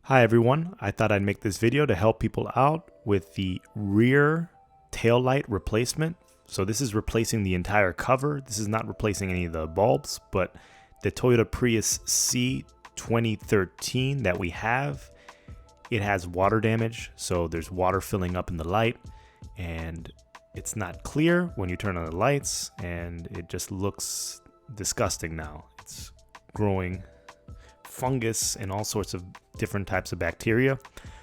Hi everyone, I thought I'd make this video to help people out with the rear tail light replacement. So this is replacing the entire cover. This is not replacing any of the bulbs, but the Toyota Prius C 2013 that we have, it has water damage. So there's water filling up in the light and it's not clear when you turn on the lights and it just looks disgusting now. It's growing fungus and all sorts of different types of bacteria.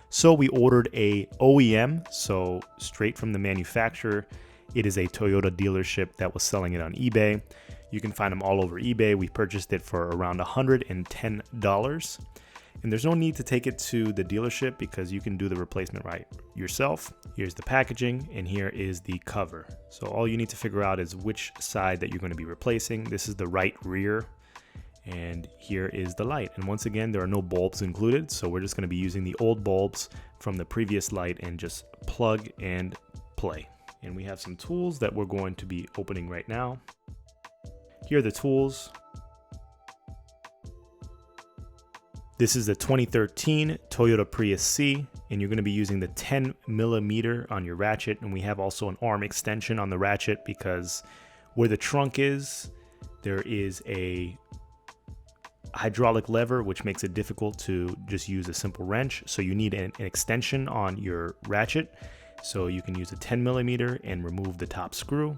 So we ordered a OEM, so straight from the manufacturer. It is a Toyota dealership that was selling it on eBay. You can find them all over eBay. We purchased it for around $110. And there's no need to take it to the dealership because you can do the replacement right yourself. Here's the packaging and here is the cover. So all you need to figure out is which side that you're going to be replacing. This is the right rear. And here is the light. And once again, there are no bulbs included. So we're just going to be using the old bulbs from the previous light and just plug and play. And we have some tools that we're going to be opening right now. Here are the tools. This is the 2013 Toyota Prius C, and you're going to be using the 10mm on your ratchet. And we have also an arm extension on the ratchet because where the trunk is, there is a hydraulic lever, which makes it difficult to just use a simple wrench. So you need an extension on your ratchet. So you can use a 10mm and remove the top screw.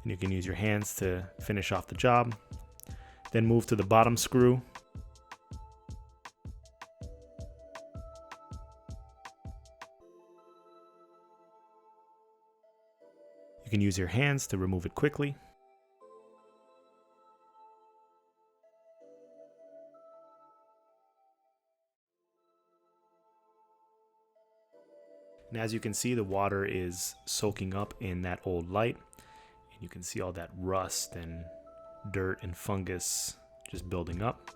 And you can use your hands to finish off the job. Then move to the bottom screw. You can use your hands to remove it quickly. And as you can see, the water is soaking up in that old light. And you can see all that rust and dirt and fungus just building up.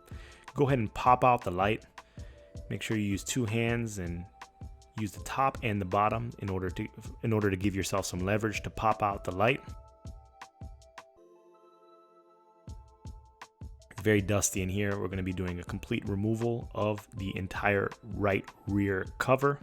Go ahead and pop out the light. Make sure you use two hands and use the top and the bottom in order to give yourself some leverage to pop out the light. It's very dusty in here. We're going to be doing a complete removal of the entire right rear cover.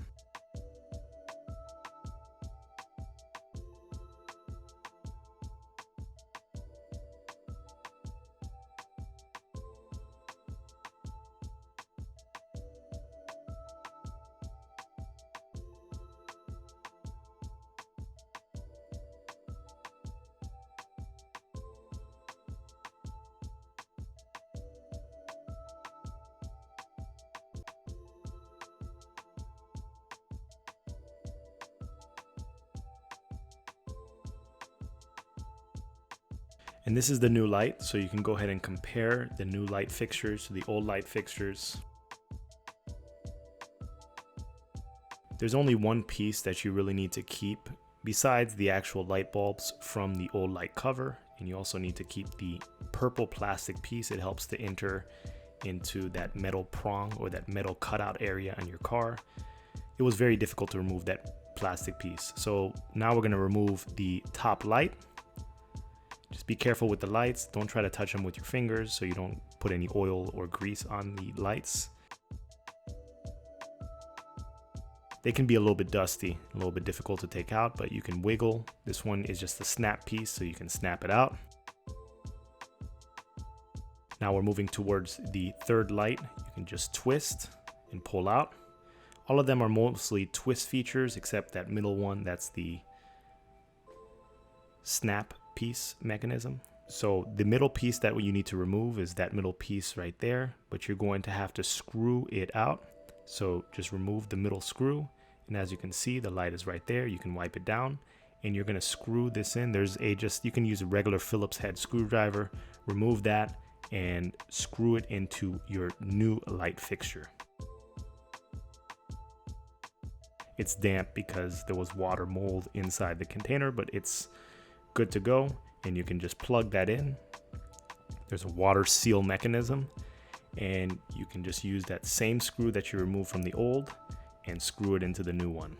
And this is the new light, so you can go ahead and compare the new light fixtures to the old light fixtures. There's only one piece that you really need to keep besides the actual light bulbs from the old light cover, and you also need to keep the purple plastic piece. It helps to enter into that metal prong or that metal cutout area on your car. It was very difficult to remove that plastic piece. So now we're going to remove the top light. Just be careful with the lights. Don't try to touch them with your fingers so you don't put any oil or grease on the lights. They can be a little bit dusty, a little bit difficult to take out, but you can wiggle. This one is just a snap piece, so you can snap it out. Now we're moving towards the third light. You can just twist and pull out. All of them are mostly twist features, except that middle one, that's the snap piece mechanism. So the middle piece that you need to remove is that middle piece right there, but you're going to have to screw it out. So just remove the middle screw, and as you can see, the light is right there. You can wipe it down and you're going to screw this in. You can use a regular Phillips head screwdriver, remove that and screw it into your new light fixture. It's damp because there was water mold inside the container, but it's good to go, and you can just plug that in. There's a water seal mechanism, and you can just use that same screw that you removed from the old and screw it into the new one.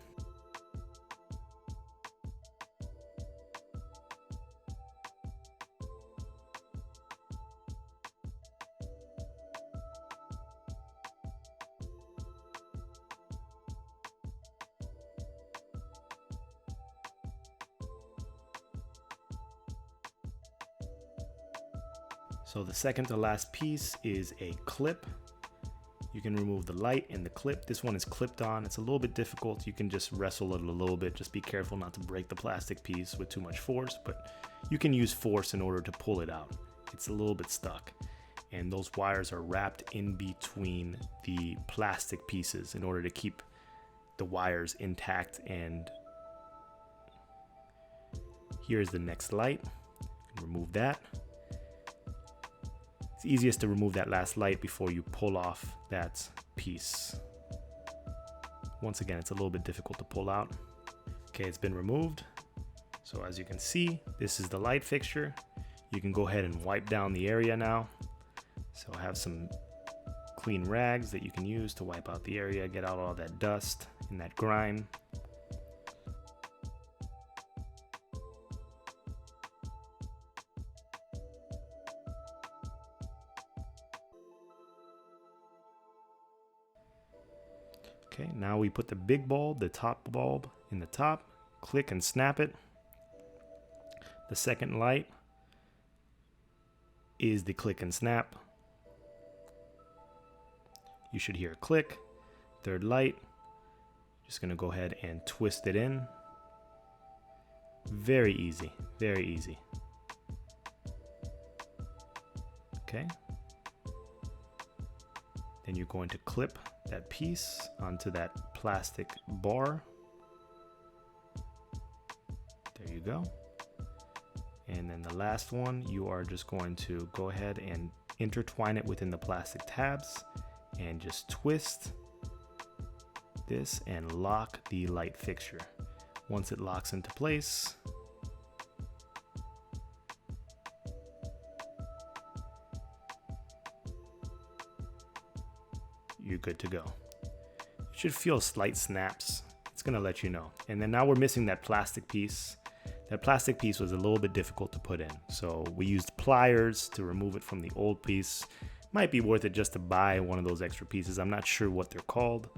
So the second to last piece is a clip. You can remove the light and the clip. This one is clipped on. It's a little bit difficult. You can just wrestle it a little bit. Just be careful not to break the plastic piece with too much force, but you can use force in order to pull it out. It's a little bit stuck. And those wires are wrapped in between the plastic pieces in order to keep the wires intact. And here's the next light. Remove that. It's easiest to remove that last light before you pull off that piece. Once again, it's a little bit difficult to pull out. Okay, it's been removed. So as you can see, this is the light fixture. You can go ahead and wipe down the area now. So I have some clean rags that you can use to wipe out the area, get out all that dust and that grime. Okay, now we put the big bulb, the top bulb in the top, click and snap it. The second light is the click and snap. You should hear a click. Third light, just gonna go ahead and twist it in. Very easy, very easy. Okay. Then you're going to clip that piece onto that plastic bar. There you go. And then the last one, you are just going to go ahead and intertwine it within the plastic tabs and just twist this and lock the light fixture. Once it locks into place, you're good to go. You should feel slight snaps. It's gonna let you know. And then now we're missing that plastic piece. That plastic piece was a little bit difficult to put in. So we used pliers to remove it from the old piece. Might be worth it just to buy one of those extra pieces. I'm not sure what they're called,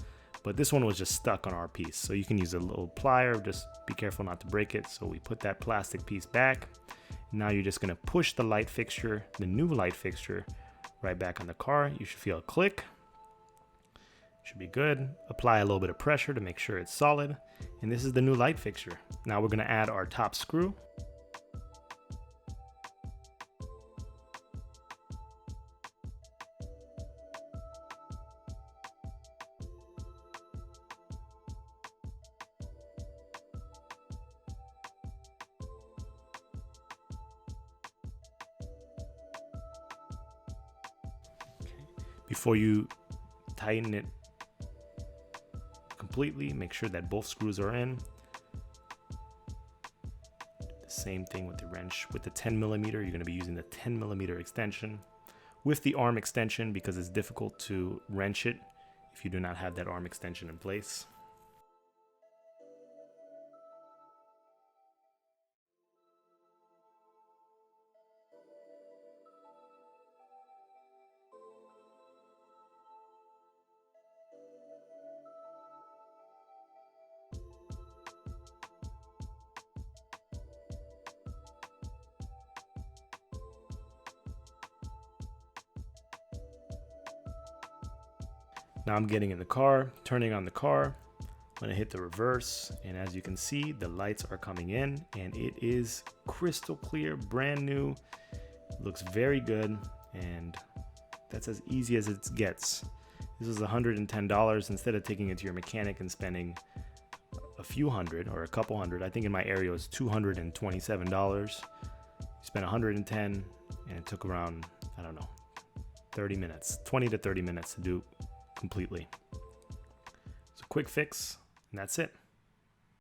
but this one was just stuck on our piece. So you can use a little plier, just be careful not to break it. So we put that plastic piece back. Now you're just gonna push the light fixture, the new light fixture, right back on the car. You should feel a click. Should be good. Apply a little bit of pressure to make sure it's solid. And this is the new light fixture. Now we're gonna add our top screw. Okay. Before you tighten it completely, make sure that both screws are in. The same thing with the wrench. With the 10mm, you're going to be using the 10mm extension with the arm extension because it's difficult to wrench it if you do not have that arm extension in place. Now I'm getting in the car, turning on the car. I'm gonna hit the reverse, and as you can see, the lights are coming in and it is crystal clear, brand new. Looks very good, and that's as easy as it gets. This was $110. Instead of taking it to your mechanic and spending a few hundred or a couple hundred, I think in my area it was $227. You spent $110 and it took around, I don't know, 30 minutes, 20 to 30 minutes to do completely. It's a quick fix, and that's it.